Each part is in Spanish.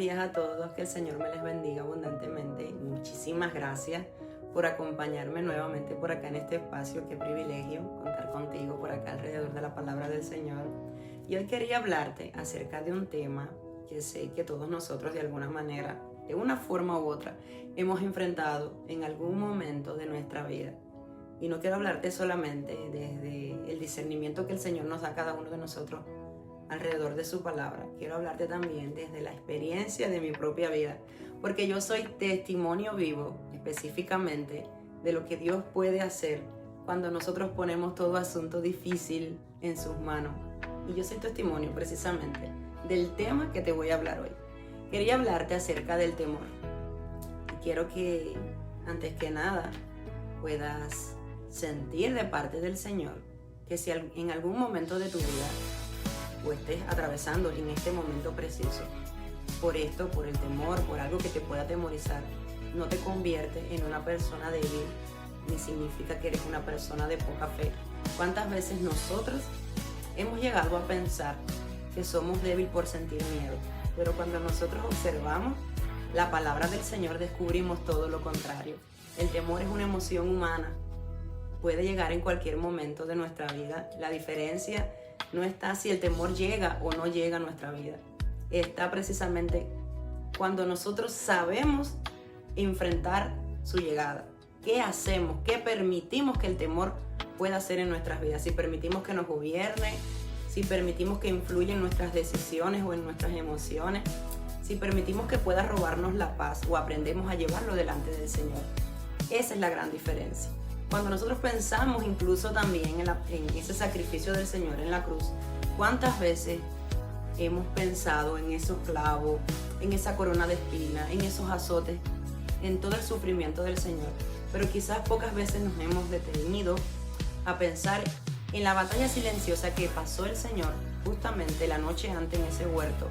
días a todos, que el Señor me les bendiga abundantemente. Muchísimas gracias por acompañarme nuevamente por acá en este espacio. Qué privilegio contar contigo por acá alrededor de la palabra del Señor. Y hoy quería hablarte acerca de un tema que sé que todos nosotros de alguna manera, de una forma u otra, hemos enfrentado en algún momento de nuestra vida. Y no quiero hablarte solamente desde el discernimiento que el Señor nos da a cada uno de nosotros alrededor de su palabra. Quiero hablarte también desde la experiencia de mi propia vida, porque yo soy testimonio vivo específicamente de lo que Dios puede hacer cuando nosotros ponemos todo asunto difícil en sus manos. Y yo soy testimonio precisamente del tema que te voy a hablar hoy. Quería hablarte acerca del temor. Y quiero que, antes que nada, puedas sentir de parte del Señor que si en algún momento de tu vida o estés atravesando en este momento preciso por esto, por el temor, por algo que te pueda atemorizar, no te convierte en una persona débil, ni significa que eres una persona de poca fe. ¿Cuántas veces nosotros hemos llegado a pensar que somos débiles por sentir miedo? Pero cuando nosotros observamos la palabra del Señor, descubrimos todo lo contrario. El temor es una emoción humana, puede llegar en cualquier momento de nuestra vida. La diferencia no está si el temor llega o no llega a nuestra vida. Está precisamente cuando nosotros sabemos enfrentar su llegada. ¿Qué hacemos? ¿Qué permitimos que el temor pueda hacer en nuestras vidas? Si permitimos que nos gobierne, si permitimos que influya en nuestras decisiones o en nuestras emociones, si permitimos que pueda robarnos la paz o aprendemos a llevarlo delante del Señor. Esa es la gran diferencia. Cuando nosotros pensamos incluso también en ese sacrificio del Señor en la cruz, ¿cuántas veces hemos pensado en esos clavos, en esa corona de espinas, en esos azotes, en todo el sufrimiento del Señor? Pero quizás pocas veces nos hemos detenido a pensar en la batalla silenciosa que pasó el Señor justamente la noche antes en ese huerto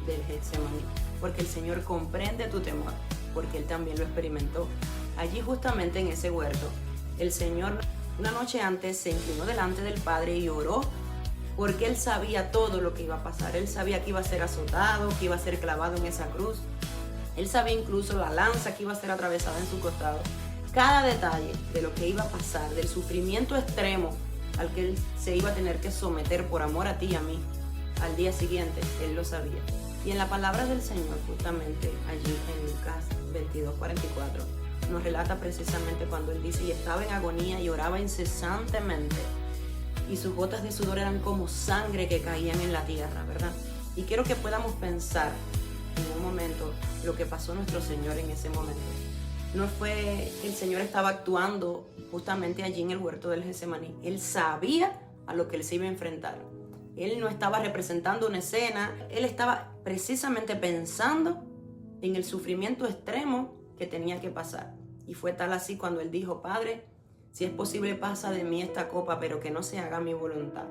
del Getsemaní, porque el Señor comprende tu temor, porque Él también lo experimentó. Allí justamente en ese huerto, el Señor una noche antes se inclinó delante del Padre y oró porque Él sabía todo lo que iba a pasar. Él sabía que iba a ser azotado, que iba a ser clavado en esa cruz. Él sabía incluso la lanza que iba a ser atravesada en su costado. Cada detalle de lo que iba a pasar, del sufrimiento extremo al que Él se iba a tener que someter por amor a ti y a mí, al día siguiente, Él lo sabía. Y en la palabra del Señor, justamente allí en Lucas 22:44, nos relata precisamente cuando Él dice: y estaba en agonía y oraba incesantemente, y sus gotas de sudor eran como sangre que caían en la tierra, ¿verdad? Y quiero que podamos pensar en un momento lo que pasó nuestro Señor en ese momento. No fue que el Señor estaba actuando justamente allí en el huerto del Getsemaní. Él sabía a lo que Él se iba a enfrentar. Él no estaba representando una escena. Él estaba precisamente pensando en el sufrimiento extremo que tenía que pasar. Y fue tal así cuando Él dijo: Padre, si es posible, pasa de mí esta copa, pero que no se haga mi voluntad,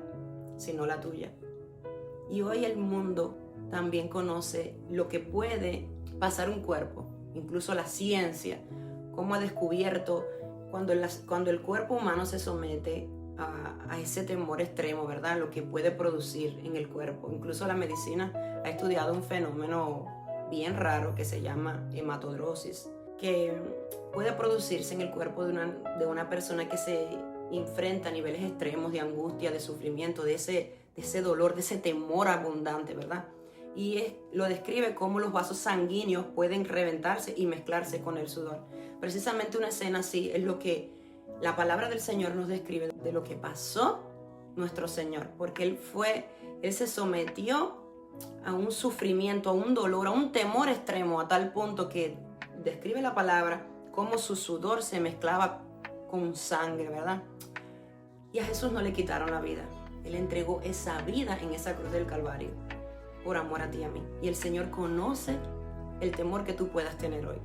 sino la tuya. Y hoy el mundo también conoce lo que puede pasar un cuerpo, incluso la ciencia, cómo ha descubierto cuando el cuerpo humano se somete a ese temor extremo, ¿verdad? Lo que puede producir en el cuerpo. Incluso la medicina ha estudiado un fenómeno bien raro que se llama hematodrosis, que puede producirse en el cuerpo de una persona que se enfrenta a niveles extremos de angustia, de sufrimiento, de ese dolor, de ese temor abundante, ¿verdad? Y lo describe cómo los vasos sanguíneos pueden reventarse y mezclarse con el sudor. Precisamente una escena así es lo que la palabra del Señor nos describe de lo que pasó nuestro Señor, porque Él se sometió a un sufrimiento, a un dolor, a un temor extremo, a tal punto que describe la palabra cómo su sudor se mezclaba con sangre, ¿verdad? Y a Jesús no le quitaron la vida. Él entregó esa vida en esa cruz del Calvario por amor a ti y a mí. Y el Señor conoce el temor que tú puedas tener hoy.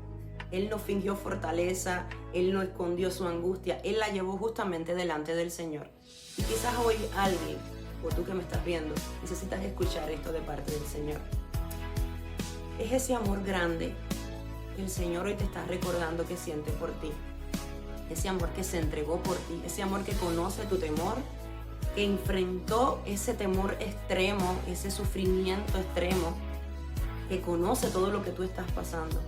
Él no fingió fortaleza, Él no escondió su angustia, Él la llevó justamente delante del Señor. Y quizás hoy alguien, o tú que me estás viendo, necesitas escuchar esto de parte del Señor. Es ese amor grande que el Señor hoy te está recordando que siente por ti. Ese amor que se entregó por ti, ese amor que conoce tu temor, que enfrentó ese temor extremo, ese sufrimiento extremo que conoce todo lo que tú estás pasando,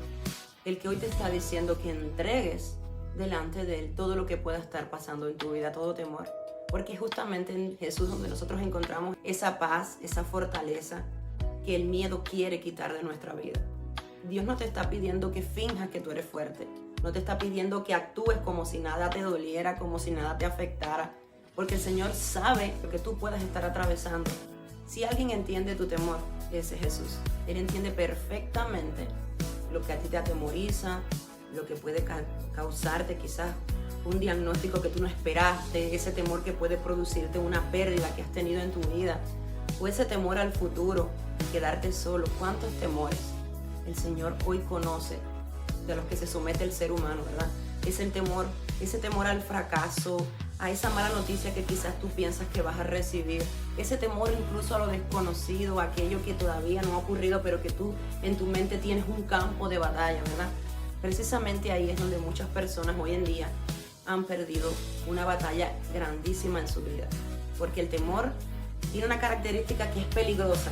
el que hoy te está diciendo que entregues delante de Él todo lo que pueda estar pasando en tu vida, todo temor. Porque es justamente en Jesús donde nosotros encontramos esa paz, esa fortaleza que el miedo quiere quitar de nuestra vida. Dios no te está pidiendo que finjas que tú eres fuerte. No te está pidiendo que actúes como si nada te doliera, como si nada te afectara. Porque el Señor sabe lo que tú puedas estar atravesando. Si alguien entiende tu temor, ese es Jesús. Él entiende perfectamente lo que a ti te atemoriza, lo que puede causarte quizás un diagnóstico que tú no esperaste, ese temor que puede producirte una pérdida que has tenido en tu vida, o ese temor al futuro, quedarte solo. ¿Cuántos temores el Señor hoy conoce de los que se somete el ser humano, verdad? Es el temor, ese temor al fracaso, a esa mala noticia que quizás tú piensas que vas a recibir, ese temor incluso a lo desconocido, a aquello que todavía no ha ocurrido, pero que tú en tu mente tienes un campo de batalla, ¿verdad? Precisamente ahí es donde muchas personas hoy en día han perdido una batalla grandísima en su vida, porque el temor tiene una característica que es peligrosa.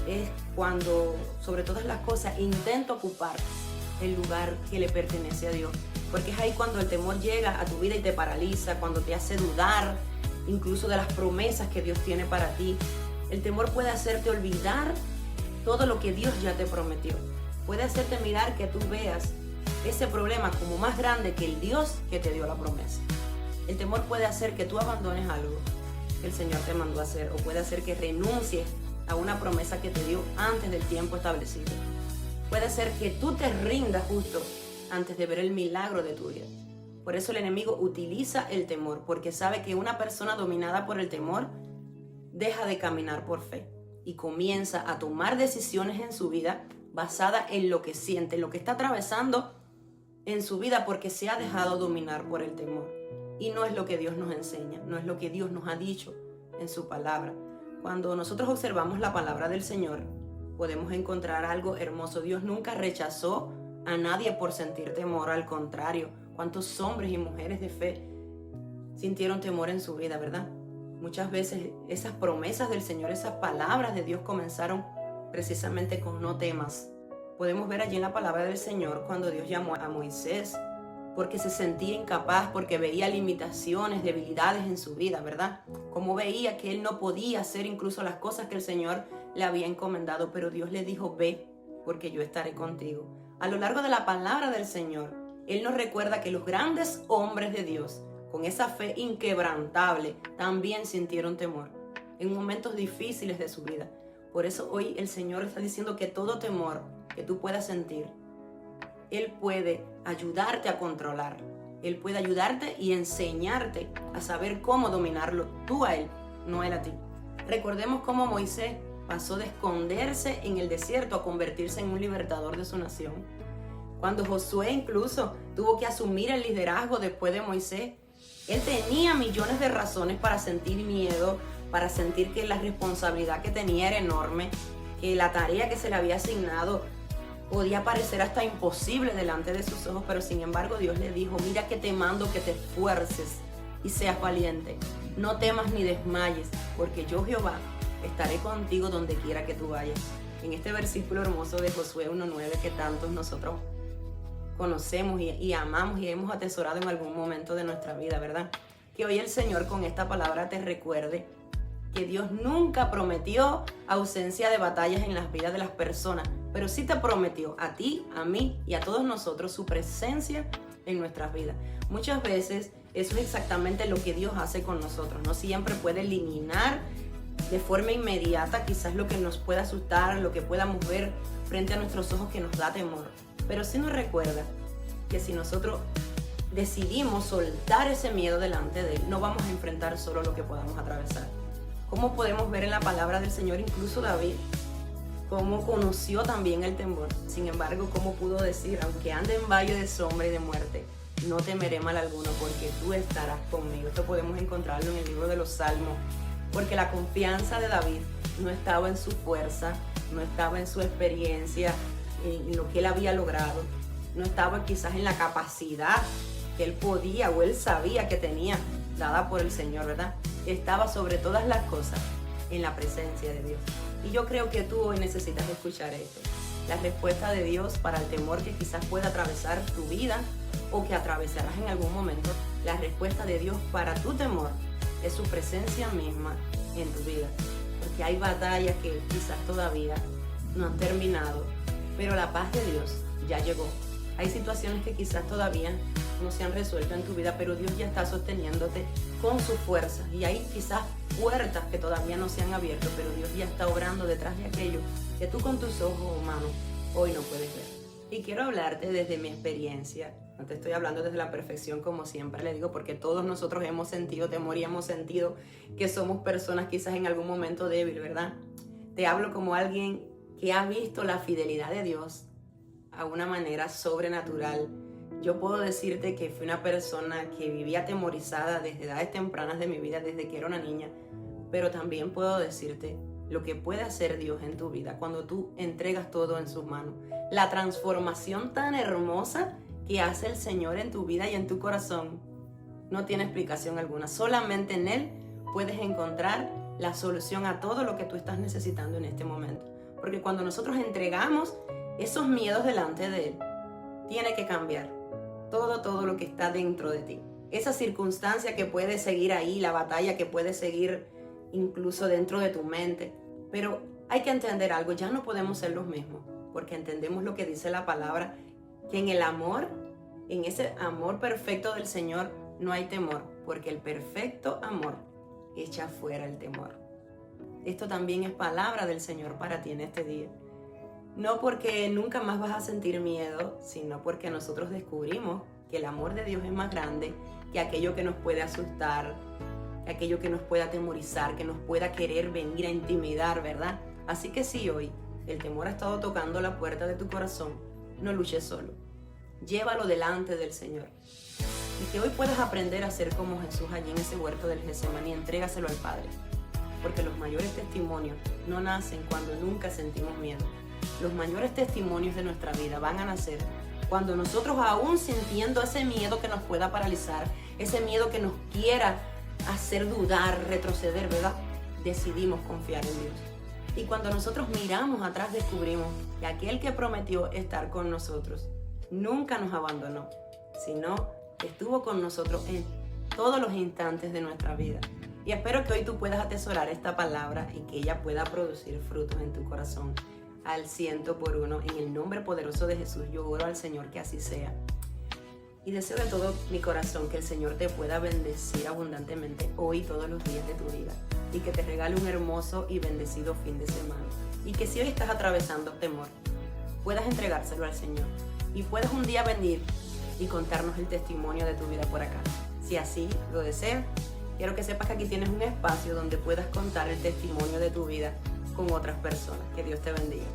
Es cuando, sobre todas las cosas, intenta ocupar el lugar que le pertenece a Dios. Porque es ahí cuando el temor llega a tu vida y te paraliza, cuando te hace dudar incluso de las promesas que Dios tiene para ti. El temor puede hacerte olvidar todo lo que Dios ya te prometió. Puede hacerte mirar que tú veas ese problema como más grande que el Dios que te dio la promesa. El temor puede hacer que tú abandones algo que el Señor te mandó a hacer, o puede hacer que renuncies a una promesa que te dio antes del tiempo establecido. Puede ser que tú te rindas justo antes de ver el milagro de tu vida. Por eso el enemigo utiliza el temor, porque sabe que una persona dominada por el temor deja de caminar por fe y comienza a tomar decisiones en su vida basada en lo que siente, en lo que está atravesando en su vida, porque se ha dejado dominar por el temor. Y no es lo que Dios nos enseña, no es lo que Dios nos ha dicho en su palabra. Cuando nosotros observamos la palabra del Señor, podemos encontrar algo hermoso. Dios nunca rechazó a nadie por sentir temor, al contrario. ¿Cuántos hombres y mujeres de fe sintieron temor en su vida, verdad? Muchas veces esas promesas del Señor, esas palabras de Dios comenzaron precisamente con no temas. Podemos ver allí en la palabra del Señor cuando Dios llamó a Moisés, porque se sentía incapaz, porque veía limitaciones, debilidades en su vida, ¿verdad? Como veía que él no podía hacer incluso las cosas que el Señor le había encomendado, pero Dios le dijo: ve, porque yo estaré contigo. A lo largo de la palabra del Señor, Él nos recuerda que los grandes hombres de Dios, con esa fe inquebrantable, también sintieron temor en momentos difíciles de su vida. Por eso hoy el Señor está diciendo que todo temor que tú puedas sentir, Él puede ayudarte a controlar. Él puede ayudarte y enseñarte a saber cómo dominarlo tú a Él, no Él a ti. Recordemos cómo Moisés pasó de esconderse en el desierto a convertirse en un libertador de su nación. Cuando Josué incluso tuvo que asumir el liderazgo después de Moisés, él tenía millones de razones para sentir miedo, para sentir que la responsabilidad que tenía era enorme, que la tarea que se le había asignado podía parecer hasta imposible delante de sus ojos, pero sin embargo Dios le dijo: mira que te mando que te esfuerces y seas valiente. No temas ni desmayes, porque yo, Jehová, estaré contigo donde quiera que tú vayas. En este versículo hermoso de Josué 1:9 que tantos nosotros conocemos y amamos y hemos atesorado en algún momento de nuestra vida, ¿verdad? Que hoy el Señor con esta palabra te recuerde que Dios nunca prometió ausencia de batallas en las vidas de las personas, pero sí te prometió a ti, a mí y a todos nosotros su presencia en nuestras vidas. Muchas veces eso es exactamente lo que Dios hace con nosotros. No siempre puede eliminar de forma inmediata quizás lo que nos pueda asustar, lo que podamos ver frente a nuestros ojos que nos da temor. Pero sí nos recuerda que si nosotros decidimos soltar ese miedo delante de Él, no vamos a enfrentar solo lo que podamos atravesar. Como podemos ver en la palabra del Señor, incluso David, cómo conoció también el temor. Sin embargo, cómo pudo decir: aunque ande en valle de sombra y de muerte, no temeré mal alguno, porque tú estarás conmigo. Esto podemos encontrarlo en el libro de los Salmos, porque la confianza de David no estaba en su fuerza, no estaba en su experiencia, en lo que él había logrado, no estaba quizás en la capacidad que él podía o él sabía que tenía dada por el Señor, ¿verdad? Estaba sobre todas las cosas en la presencia de Dios. Y yo creo que tú hoy necesitas escuchar esto. La respuesta de Dios para el temor que quizás pueda atravesar tu vida o que atravesarás en algún momento, la respuesta de Dios para tu temor es su presencia misma en tu vida. Porque hay batallas que quizás todavía no han terminado, pero la paz de Dios ya llegó. Hay situaciones que quizás todavía no se han resuelto en tu vida, pero Dios ya está sosteniéndote con su fuerza. Y hay quizás puertas que todavía no se han abierto, pero Dios ya está obrando detrás de aquello que tú con tus ojos humanos hoy no puedes ver. Y quiero hablarte desde mi experiencia. No te estoy hablando desde la perfección, como siempre le digo, porque todos nosotros hemos sentido temor y hemos sentido que somos personas quizás en algún momento débil, ¿verdad? Te hablo como alguien que ha visto la fidelidad de Dios a una manera sobrenatural. Yo puedo decirte que fui una persona que vivía atemorizada desde edades tempranas de mi vida, desde que era una niña, pero también puedo decirte lo que puede hacer Dios en tu vida cuando tú entregas todo en sus manos. La transformación tan hermosa que hace el Señor en tu vida y en tu corazón no tiene explicación alguna. Solamente en Él puedes encontrar la solución a todo lo que tú estás necesitando en este momento. Porque cuando nosotros entregamos esos miedos delante de Él, tiene que cambiar todo lo que está dentro de ti. Esa circunstancia que puede seguir ahí, la batalla que puede seguir incluso dentro de tu mente. Pero hay que entender algo, ya no podemos ser los mismos, porque entendemos lo que dice la palabra, que en el amor, en ese amor perfecto del Señor, no hay temor, porque el perfecto amor echa fuera el temor. Esto también es palabra del Señor para ti en este día. No porque nunca más vas a sentir miedo, sino porque nosotros descubrimos que el amor de Dios es más grande que aquello que nos puede asustar, aquello que nos pueda atemorizar, que nos pueda querer venir a intimidar, ¿verdad? Así que si hoy el temor ha estado tocando la puerta de tu corazón, no luches solo. Llévalo delante del Señor. Y que hoy puedas aprender a ser como Jesús allí en ese huerto del Getsemaní, entrégaselo al Padre. Porque los mayores testimonios no nacen cuando nunca sentimos miedo. Los mayores testimonios de nuestra vida van a nacer cuando nosotros, aún sintiendo ese miedo que nos pueda paralizar, ese miedo que nos quiera hacer dudar, retroceder, ¿verdad? Decidimos confiar en Dios. Y cuando nosotros miramos atrás, descubrimos que aquel que prometió estar con nosotros nunca nos abandonó, sino que estuvo con nosotros en todos los instantes de nuestra vida. Y espero que hoy tú puedas atesorar esta palabra y que ella pueda producir frutos en tu corazón al 100%. En el nombre poderoso de Jesús yo oro al Señor que así sea. Y deseo de todo mi corazón que el Señor te pueda bendecir abundantemente hoy y todos los días de tu vida. Y que te regale un hermoso y bendecido fin de semana. Y que si hoy estás atravesando temor, puedas entregárselo al Señor. Y puedas un día venir y contarnos el testimonio de tu vida por acá. Si así lo deseas, quiero que sepas que aquí tienes un espacio donde puedas contar el testimonio de tu vida con otras personas. Que Dios te bendiga.